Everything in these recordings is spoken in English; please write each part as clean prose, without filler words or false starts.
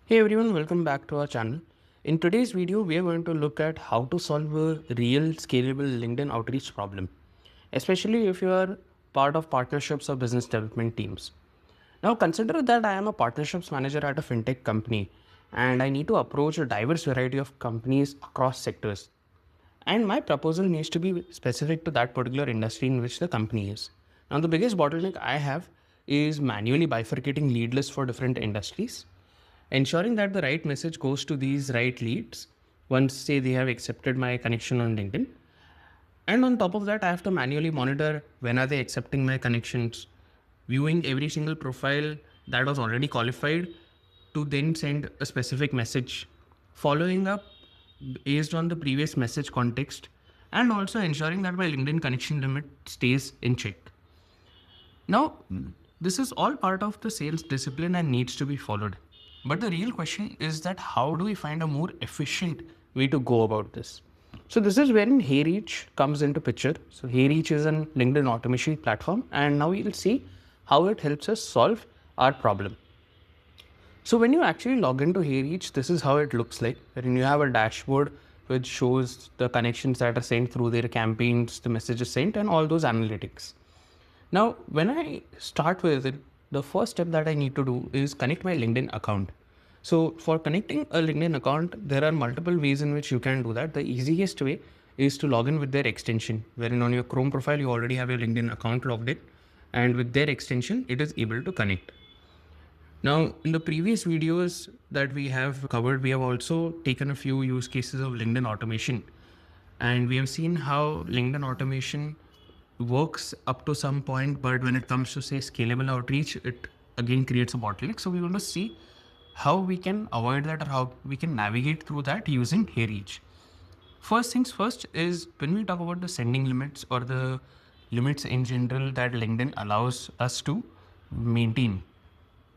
Hey everyone, welcome back to our channel. In today's video, we are going to look at how to solve a real scalable LinkedIn outreach problem, especially if you are part of partnerships or business development teams. Now, consider that I am a partnerships manager at a FinTech company and I need to approach a diverse variety of companies across sectors. And my proposal needs to be specific to that particular industry in which the company is. Now, the biggest bottleneck I have is manually bifurcating lead lists for different industries, ensuring that the right message goes to these right leads once say they have accepted my connection on LinkedIn. And on top of that, I have to manually monitor when are they accepting my connections, viewing every single profile that was already qualified to then send a specific message, following up based on the previous message context, and also ensuring that my LinkedIn connection limit stays in check. Now, this is all part of the sales discipline and needs to be followed. But the real question is that how do we find a more efficient way to go about this? So this is wherein Heyreach comes into picture. So Heyreach is an LinkedIn automation platform, and now we'll see how it helps us solve our problem. So when you actually log into Heyreach, this is how it looks like. Wherein you have a dashboard which shows the connections that are sent through their campaigns, the messages sent, and all those analytics. Now, when I start with it, the first step that I need to do is connect my LinkedIn account. So for connecting a LinkedIn account, there are multiple ways in which you can do that. The easiest way is to log in with their extension, wherein on your Chrome profile, you already have your LinkedIn account logged in, and with their extension, it is able to connect. Now, in the previous videos that we have covered, we have also taken a few use cases of LinkedIn automation, and we have seen how LinkedIn automation works up to some point, but when it comes to say scalable outreach, it again creates a bottleneck. So we want to see how we can avoid that or how we can navigate through that using Heyreach. First things first is when we talk about the sending limits or the limits in general that LinkedIn allows us to maintain,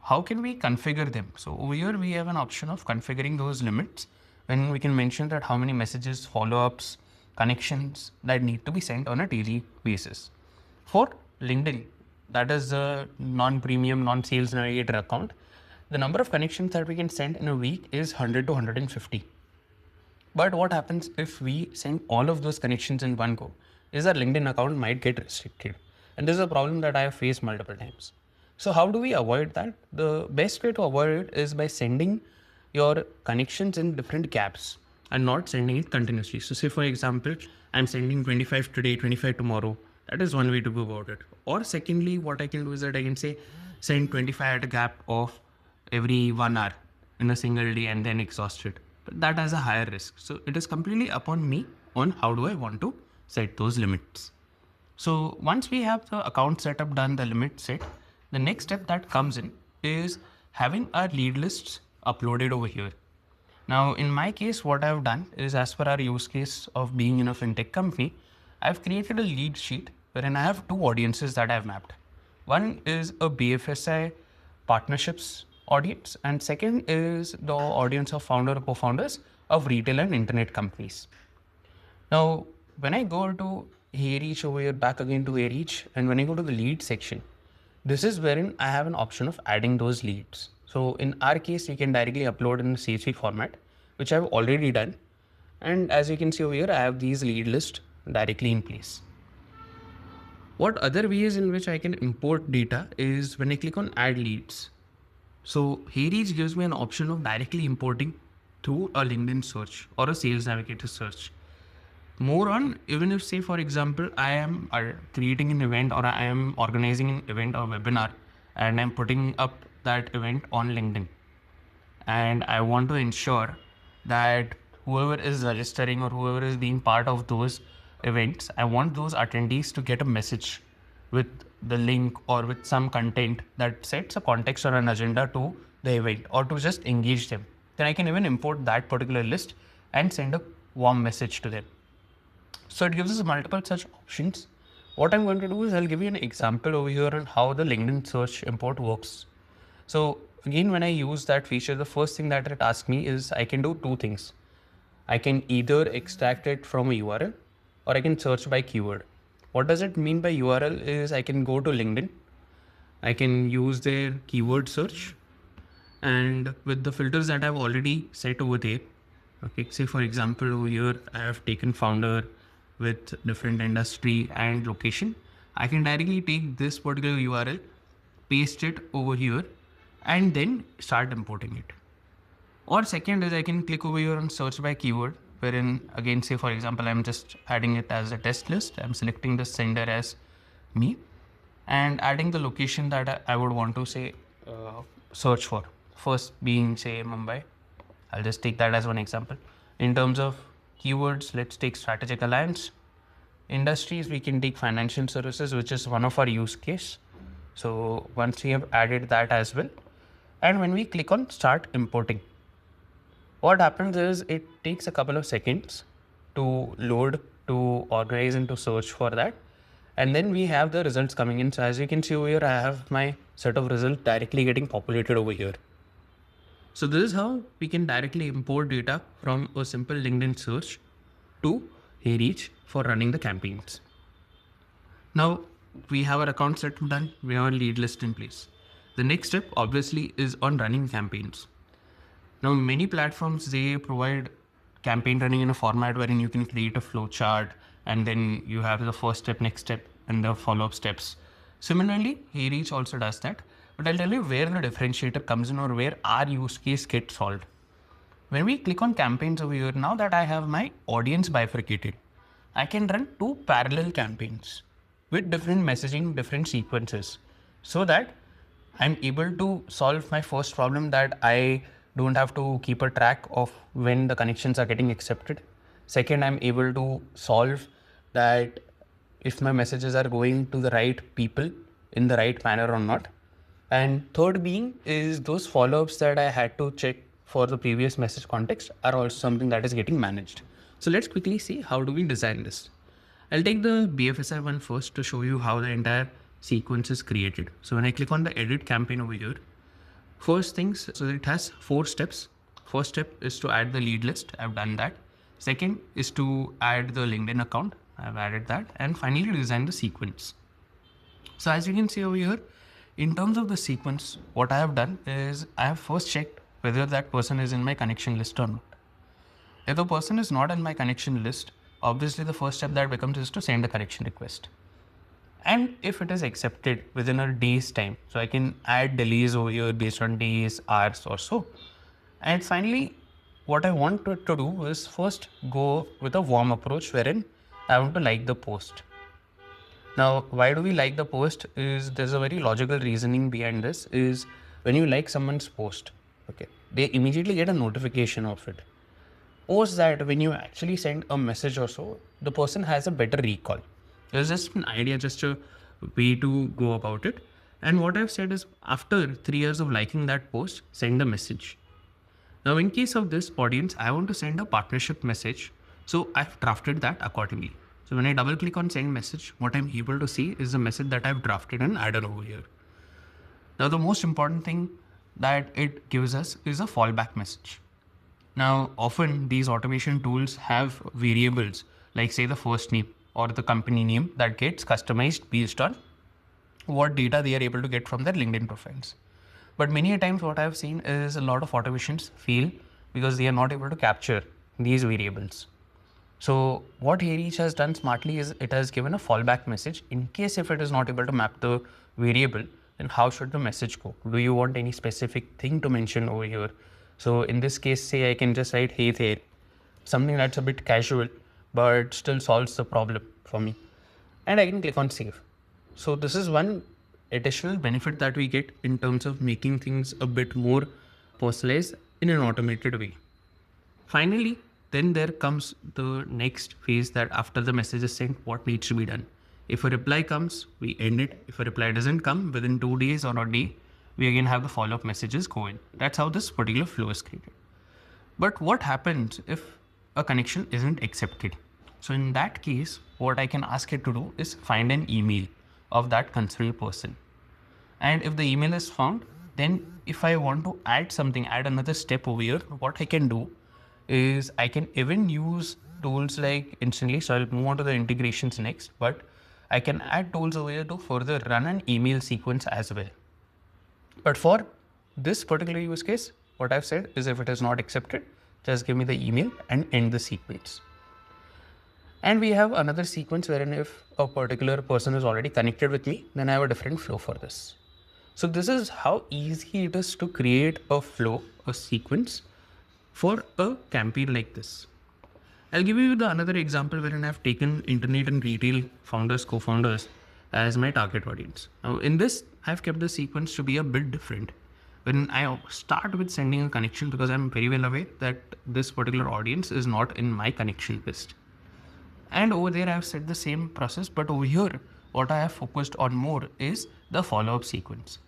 how can we configure them? So over here we have an option of configuring those limits, when we can mention that how many messages, follow-ups, connections that need to be sent on a daily basis. For LinkedIn, that is a non-premium, non-sales navigator account, the number of connections that we can send in a week is 100 to 150. But what happens if we send all of those connections in one go is our LinkedIn account might get restricted. And this is a problem that I have faced multiple times. So how do we avoid that? The best way to avoid it is by sending your connections in different gaps and not sending it continuously. So say for example, I'm sending 25 today, 25 tomorrow. That is one way to go about it. Or secondly, what I can do is that I can say send 25 at a gap of every 1 hour in a single day and then exhaust it. But that has a higher risk. So it is completely upon me on how do I want to set those limits. So once we have the account setup done, the limit set, the next step that comes in is having our lead lists uploaded over here. Now, in my case, what I've done is, as per our use case of being in a fintech company, I've created a lead sheet wherein I have two audiences that I've mapped. One is a BFSI partnerships audience, and second is the audience of founder or co-founders of retail and internet companies. Now, when I go to Heyreach over here, back again to Heyreach, and when I go to the lead section, this is wherein I have an option of adding those leads. So in our case, we can directly upload in the CSV format, which I've already done. And as you can see over here, I have these lead lists directly in place. What other ways in which I can import data is when I click on add leads. So Heyreach gives me an option of directly importing through a LinkedIn search or a sales navigator search. More on, even if say for example, I am creating an event or I am organizing an event or webinar and I'm putting up that event on LinkedIn, and I want to ensure that whoever is registering or whoever is being part of those events, I want those attendees to get a message with the link or with some content that sets a context or an agenda to the event or to just engage them. Then I can even import that particular list and send a warm message to them. So it gives us multiple such options. What I'm going to do is I'll give you an example over here on how the LinkedIn search import works. So again, when I use that feature, the first thing that it asks me is I can do two things. I can either extract it from a URL or I can search by keyword. What does it mean by URL is I can go to LinkedIn, I can use their keyword search, And with the filters that I've already set over there, okay, say for example, over here, I have taken founder with different industry and location. I can directly take this particular URL, paste it over here, and then start importing it. Or second is I can click over here on search by keyword, wherein again, say for example, I'm just adding it as a test list. I'm selecting the sender as me and adding the location that I would want to say search for. First being say Mumbai. I'll just take that as one example. In terms of keywords, let's take strategic alliance. Industries, we can take financial services, which is one of our use case. So once we have added that as well, and when we click on start importing, what happens is it takes a couple of seconds to load, to organize and to search for that. And then we have the results coming in. So as you can see over here, I have my set of results directly getting populated over here. So this is how we can directly import data from a simple LinkedIn search to Heyreach for running the campaigns. Now we have our account set done. We have a lead list in place. The next step obviously is on running campaigns. Now, many platforms, they provide campaign running in a format wherein you can create a flow chart and then you have the first step, next step, and the follow-up steps. Similarly, Heyreach also does that. But I'll tell you where the differentiator comes in or where our use case gets solved. When we click on campaigns over here, now that I have my audience bifurcated, I can run two parallel campaigns with different messaging, different sequences, so that I'm able to solve my first problem, that I don't have to keep a track of when the connections are getting accepted. Second, I'm able to solve that if my messages are going to the right people in the right manner or not. And third being is those follow-ups that I had to check for the previous message context are also something that is getting managed. So let's quickly see how do we design this. I'll take the BFSI one first to show you how the entire sequence is created. So when I click on the edit campaign over here, first things, so it has 4 steps. First step is to add the lead list. I've done that. Second is to add the LinkedIn account. I've added that. And finally, design the sequence. So as you can see over here, in terms of the sequence, what I have done is I have first checked whether that person is in my connection list or not. If the person is not in my connection list, obviously the first step that becomes is to send a connection request. And if it is accepted within a day's time, so I can add delays over here based on days, hours or so. And finally, what I want to do is first go with a warm approach wherein I want to like the post. Now, why do we like the post is there's a very logical reasoning behind this is when you like someone's post, okay, they immediately get a notification of it. Post that when you actually send a message or so, the person has a better recall. It's just an idea, just a way to go about it. And what I've said is after 3 years of liking that post, send a message. Now, in case of this audience, I want to send a partnership message. So I've drafted that accordingly. So when I double click on send message, what I'm able to see is the message that I've drafted and added over here. Now, the most important thing that it gives us is a fallback message. Now, often these automation tools have variables like say the first name or the company name that gets customized based on what data they are able to get from their LinkedIn profiles. But many a times what I've seen is a lot of automations fail because they are not able to capture these variables. So what Heyreach has done smartly is it has given a fallback message in case if it is not able to map the variable, then how should the message go? Do you want any specific thing to mention over here? So in this case, say I can just write hey there, something that's a bit casual, but still solves the problem for me. And I can click on save. So this is one additional benefit that we get in terms of making things a bit more personalized in an automated way. Finally, then there comes the next phase that after the message is sent, what needs to be done. If a reply comes, we end it. If a reply doesn't come within 2 days or a day, we again have the follow-up messages go in. That's how this particular flow is created. But what happens if a connection isn't accepted? So in that case, what I can ask it to do is find an email of that concerned person. And if the email is found, then if I want to add something, add another step over here, what I can do is I can even use tools like instantly. So I'll move on to the integrations next, but I can add tools over here to further run an email sequence as well. But for this particular use case, what I've said is if it is not accepted, just give me the email and end the sequence. And we have another sequence wherein if a particular person is already connected with me, then I have a different flow for this. So this is how easy it is to create a flow, a sequence for a campaign like this. I'll give you the another example wherein I've taken internet and retail founders, co-founders as my target audience. Now in this, I've kept the sequence to be a bit different. When I start with sending a connection, because I'm very well aware that this particular audience is not in my connection list. And over there, I've set the same process, but over here, what I have focused on more is the follow-up sequence.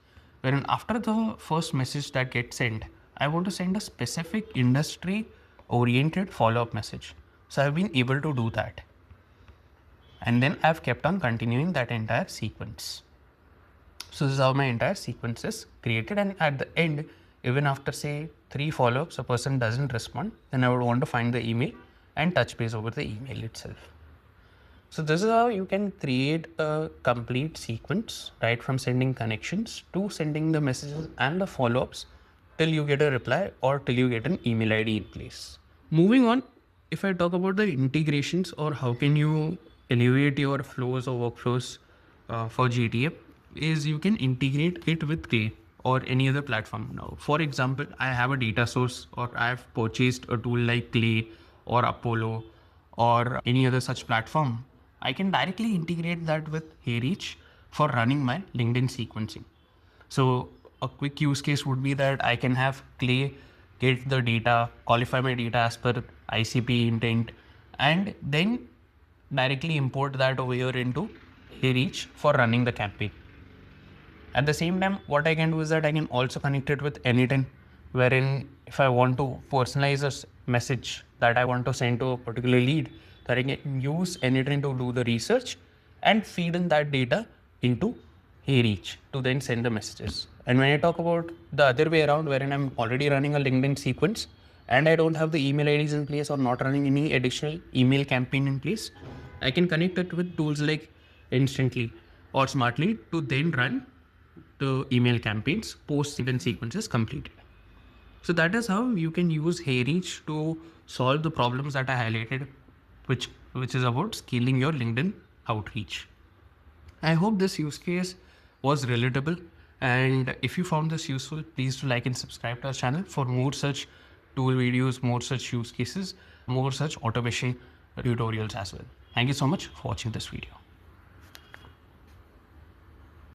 Wherein after the first message that gets sent, I want to send a specific industry-oriented follow-up message. So I've been able to do that. And then I've kept on continuing that entire sequence. So this is how my entire sequence is created. And at the end, even after say 3 follow-ups, a person doesn't respond, then I would want to find the email and touch base over the email itself. So this is how you can create a complete sequence, right from sending connections to sending the messages and the follow-ups till you get a reply or till you get an email ID in place. Moving on, if I talk about the integrations or how can you elevate your flows or workflows for GTM, is you can integrate it with Clay or any other platform. Now, for example, I have a data source or I've purchased a tool like Clay or Apollo or any other such platform. I can directly integrate that with Heyreach for running my LinkedIn sequencing. So a quick use case would be that I can have Clay get the data, qualify my data as per ICP intent, and then directly import that over here into Heyreach for running the campaign. At the same time, what I can do is that I can also connect it with Anytime, wherein if I want to personalize a message that I want to send to a particular lead, that I can use Anytime to do the research and feed in that data into Heyreach to then send the messages. And when I talk about the other way around, wherein I'm already running a LinkedIn sequence and I don't have the email IDs in place or not running any additional email campaign in place, I can connect it with tools like Instantly or Smartly to then run the email campaigns post LinkedIn sequences completed. So that is how you can use Heyreach to solve the problems that I highlighted, which is about scaling your LinkedIn outreach. I hope this use case was relatable, and if you found this useful, please do like and subscribe to our channel for more such tool videos, more such use cases, more such automation tutorials as well. Thank you so much for watching this video.